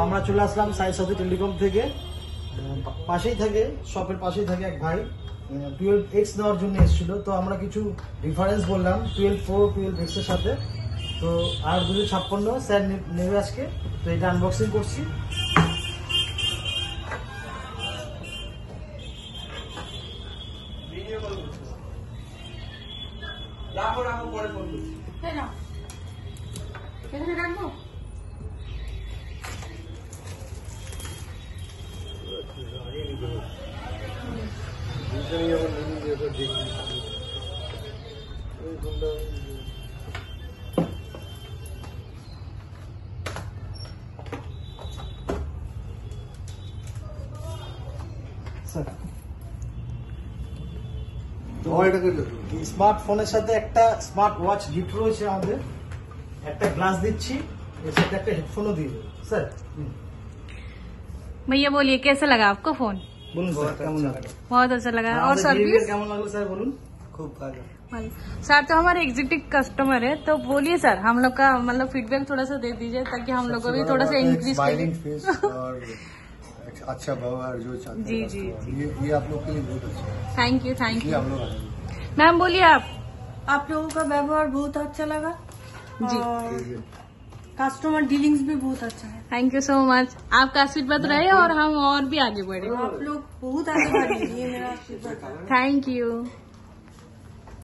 আমরা চলে আসলাম সাই সাথী টেলিকম থেকে। পাশেই থাকে, শপের পাশেই থাকে এক ভাই 12X নেওয়ার জন্য এসেছিল। তো আমরা কিছু ডিফারেন্স বললাম 12 Pro 12X এর সাথে। তো আর 256 স্যার নেবে আজকে। তো এটা আনবক্সিং করছি। স্মার্টফোনের সাথে একটা স্মার্ট ওয়াচ গিফট রয়েছে আমাদের। একটা গ্লাস দিচ্ছি, এর সাথে একটা হেডফোনও দিয়ে দেবো স্যার। भैया बोलिए कैसा लगा आपको फोन? বলুন স্যার কেমন লাগলো? बहुत अच्छा लगा। और सर्विस কেমন লাগলো স্যার বলুন? खूब भालो। सर तो हमारे एग्जिटिव कस्टमर है, तो बोलिए सर हम लोग का मतलब फीडबैक थोड़ा सा दे दीजिए ताकि हम लोग को भी थोड़ा सा इंक्रीज स्माइलिंग फेस और अच्छा व्यवहार जो चाहते हैं जी, customer, ये आप लोग के लिए बहुत अच्छा है। थैंक यू ये हम लोग आएंगे। मैम बोलिए आप लोगों का व्यवहार बहुत अच्छा लगा जी। और कस्टमर डीलिंग्स भी बहुत अच्छा है। Thank you so much. आपका आशीर्वाद रहे और हम और भी आगे बढ़े। आप लोग बहुत आगे बढ़े, ये मेरा आशीर्वाद है। Thank you.